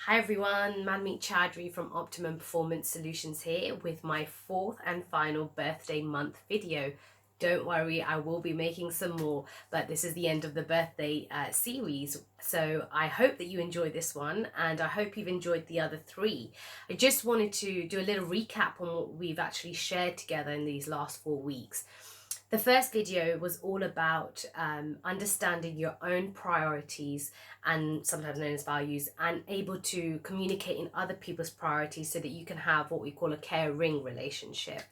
Hi everyone, Manmeet Chowdhry from Optimum Performance Solutions here with my fourth and final birthday month video. Don't worry, I will be making some more, but this is the end of the birthday series. So I hope that you enjoyed this one and I hope you've enjoyed the other three. I just wanted to do a little recap on what we've actually shared together in these last 4 weeks. The first video was all about understanding your own priorities and sometimes known as values, and able to communicate in other people's priorities so that you can have what we call a care-ring relationship.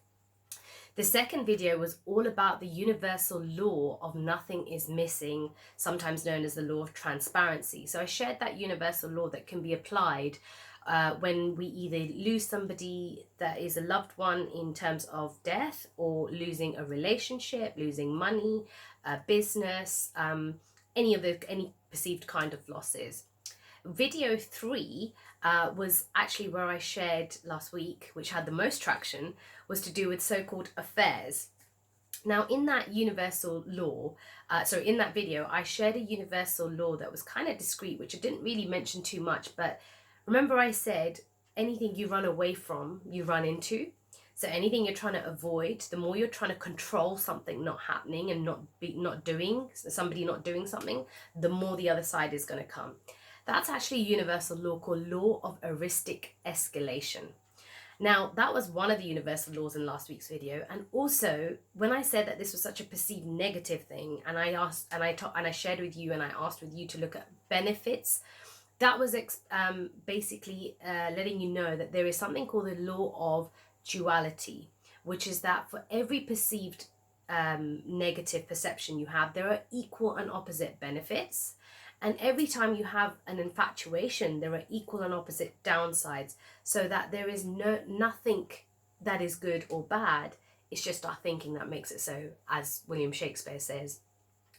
The second video was all about the universal law of nothing is missing, sometimes known as the law of transparency. So I shared that universal law that can be applied when we either lose somebody that is a loved one in terms of death, or losing a relationship, losing money, business, any perceived kind of losses. Video 3 was actually where I shared last week, which had the most traction, was to do with so-called affairs. Now, in that universal law, in that video, I shared a universal law that was kind of discreet, which I didn't really mention too much. But remember I said, anything you run away from, you run into. So anything you're trying to avoid, the more you're trying to control something not happening and somebody not doing something, the more the other side is going to come. That's actually a universal law called law of heuristic escalation. Now, that was one of the universal laws in last week's video. And also, when I said that this was such a perceived negative thing, and I shared with you and I asked with you to look at benefits, that was basically letting you know that there is something called the law of duality, which is that for every perceived negative perception you have, there are equal and opposite benefits. And every time you have an infatuation, there are equal and opposite downsides, so that there is nothing that is good or bad. It's just our thinking that makes it so, as William Shakespeare says.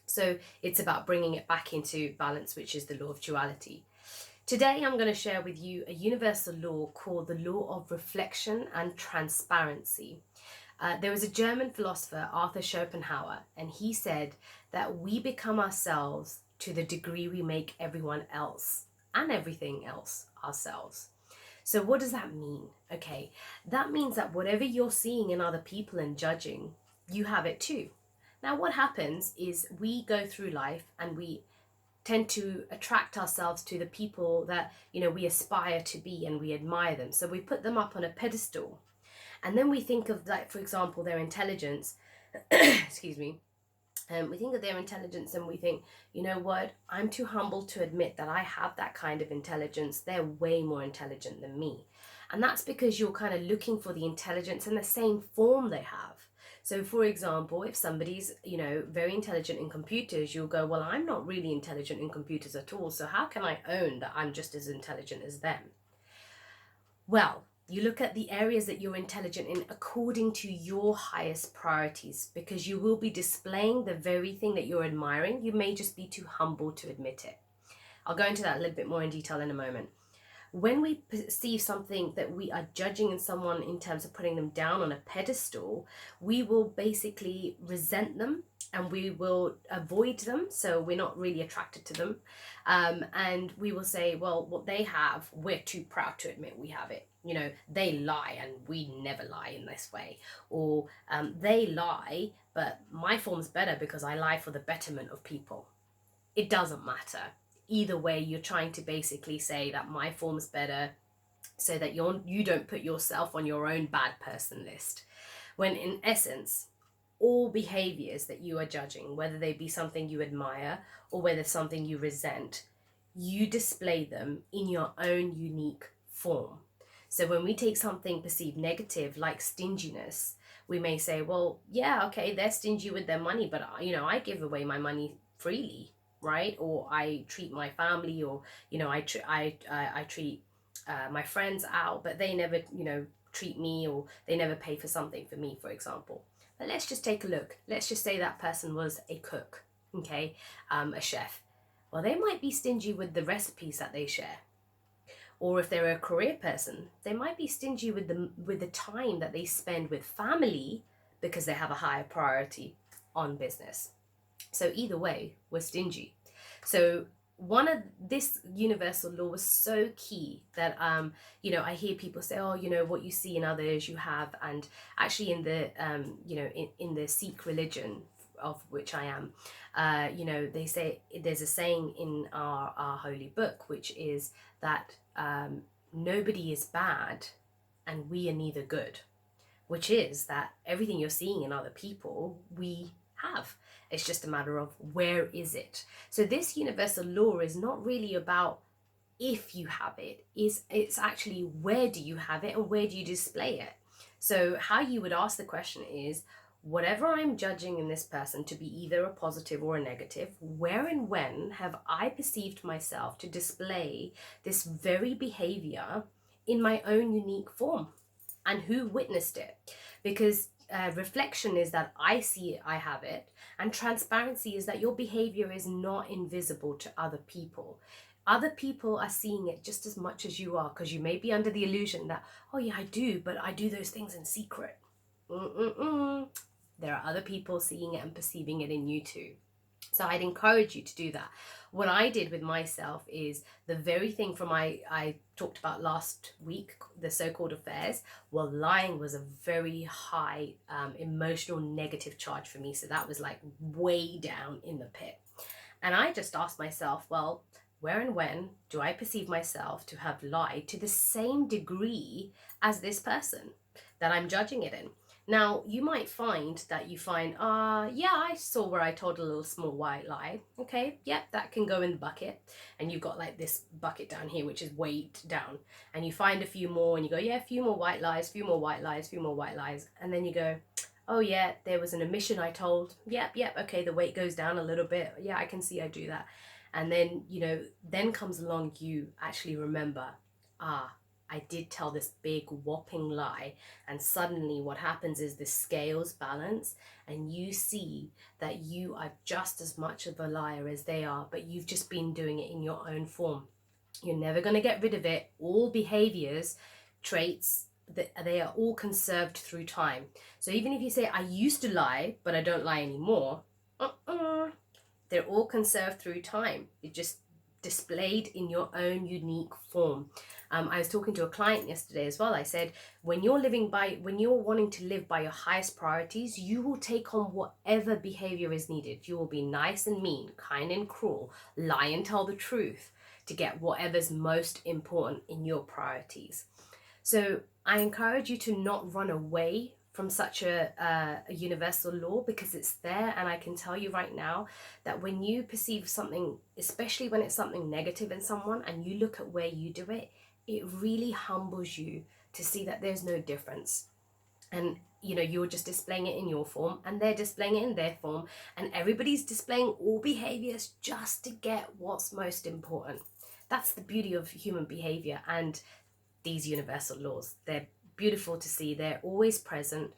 So it's about bringing it back into balance, which is the law of duality. Today, I'm going to share with you a universal law called the law of reflection and transparency. There was a German philosopher, Arthur Schopenhauer, and he said that we become ourselves to the degree we make everyone else and everything else ourselves. So what does that mean? Okay, that means that whatever you're seeing in other people and judging, you have it too. Now, what happens is we go through life and we tend to attract ourselves to the people that, we aspire to be and we admire them. So we put them up on a pedestal. And then we think of, like, for example, their intelligence, excuse me, we think of their intelligence and we think, you know what, I'm too humble to admit that I have that kind of intelligence. They're way more intelligent than me. And that's because you're kind of looking for the intelligence in the same form they have. So, for example, if somebody's, very intelligent in computers, you'll go, well, I'm not really intelligent in computers at all. So how can I own that I'm just as intelligent as them? Well, you look at the areas that you're intelligent in according to your highest priorities, because you will be displaying the very thing that you're admiring. You may just be too humble to admit it. I'll go into that a little bit more in detail in a moment. When we perceive something that we are judging in someone in terms of putting them down on a pedestal, we will basically resent them and we will avoid them. So we're not really attracted to them. And we will say, well, what they have, we're too proud to admit we have it. They lie and we never lie in this way. Or they lie, but my form's better because I lie for the betterment of people. It doesn't matter. Either way, you're trying to basically say that my form's better so that you don't put yourself on your own bad person list. When in essence, all behaviors that you are judging, whether they be something you admire or whether something you resent, you display them in your own unique form. So when we take something perceived negative like stinginess, we may say, well, yeah, okay, they're stingy with their money, but I give away my money freely, right? Or I treat my family, or I treat my friends out, but they never treat me, or they never pay for something for me, for example. But let's just take a look. Let's just say that person was a cook, okay, a chef. Well, they might be stingy with the recipes that they share. Or if they're a career person, they might be stingy with the time that they spend with family because they have a higher priority on business. So either way, we're stingy. So one of this universal law was so key that I hear people say, oh, what you see in others you have. And actually in the in the Sikh religion, of which I am, they say, there's a saying in our holy book, which is that nobody is bad and we are neither good, which is that everything you're seeing in other people, we have. It's just a matter of where is it. So this universal law is not really about if you have it, it's actually where do you have it and where do you display it. So how you would ask the question is, whatever I'm judging in this person to be either a positive or a negative, where and when have I perceived myself to display this very behavior in my own unique form? And who witnessed it? Because reflection is that I see it, I have it, and transparency is that your behavior is not invisible to other people. Other people are seeing it just as much as you are, because you may be under the illusion that, oh yeah, I do, but I do those things in secret. There are other people seeing it and perceiving it in you too. So I'd encourage you to do that. What I did with myself is the very thing from I talked about last week, the so-called affairs. Well, lying was a very high emotional negative charge for me. So that was like way down in the pit. And I just asked myself, well, where and when do I perceive myself to have lied to the same degree as this person that I'm judging it in? Now, you might find that you find, yeah, I saw where I told a little small white lie. Okay, yep, that can go in the bucket. And you've got like this bucket down here, which is weight down. And you find a few more and you go, yeah, a few more white lies, few more white lies, few more white lies. And then you go, oh yeah, there was an omission I told. Yep, okay, the weight goes down a little bit. Yeah, I can see I do that. And then, then comes along, you actually remember, I did tell this big whopping lie. And suddenly what happens is the scales balance and you see that you are just as much of a liar as they are, but you've just been doing it in your own form. You're never going to get rid of it. All behaviors, traits, they are all conserved through time. So even if you say, I used to lie, but I don't lie anymore, they're all conserved through time. It just displayed in your own unique form. I was talking to a client yesterday as well. I said, when you're wanting to live by your highest priorities, you will take on whatever behavior is needed. You will be nice and mean, kind and cruel, lie and tell the truth to get whatever's most important in your priorities. So I encourage you to not run away from such a universal law, because it's there. And I can tell you right now that when you perceive something, especially when it's something negative in someone, and you look at where you do it, it really humbles you to see that there's no difference. And you're just displaying it in your form and they're displaying it in their form, and everybody's displaying all behaviors just to get what's most important. That's the beauty of human behavior and these universal laws. They're beautiful to see. They're always present.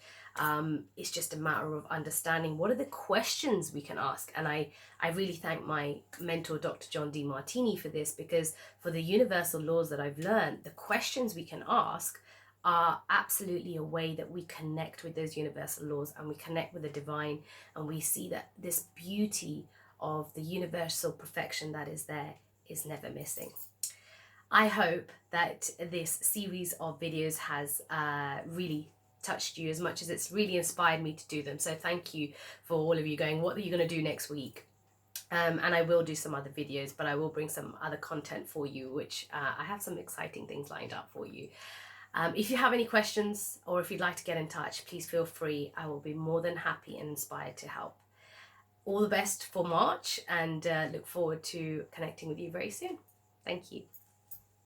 It's just a matter of understanding what are the questions we can ask. And I really thank my mentor, Dr. John Demartini, for this, because for the universal laws that I've learned, the questions we can ask are absolutely a way that we connect with those universal laws and we connect with the divine, and we see that this beauty of the universal perfection that is there is never missing. I hope that this series of videos has really touched you as much as it's really inspired me to do them. So thank you for all of you going, what are you going to do next week? And I will do some other videos, but I will bring some other content for you, which I have some exciting things lined up for you. If you have any questions or if you'd like to get in touch, please feel free. I will be more than happy and inspired to help. All the best for March, and look forward to connecting with you very soon. Thank you.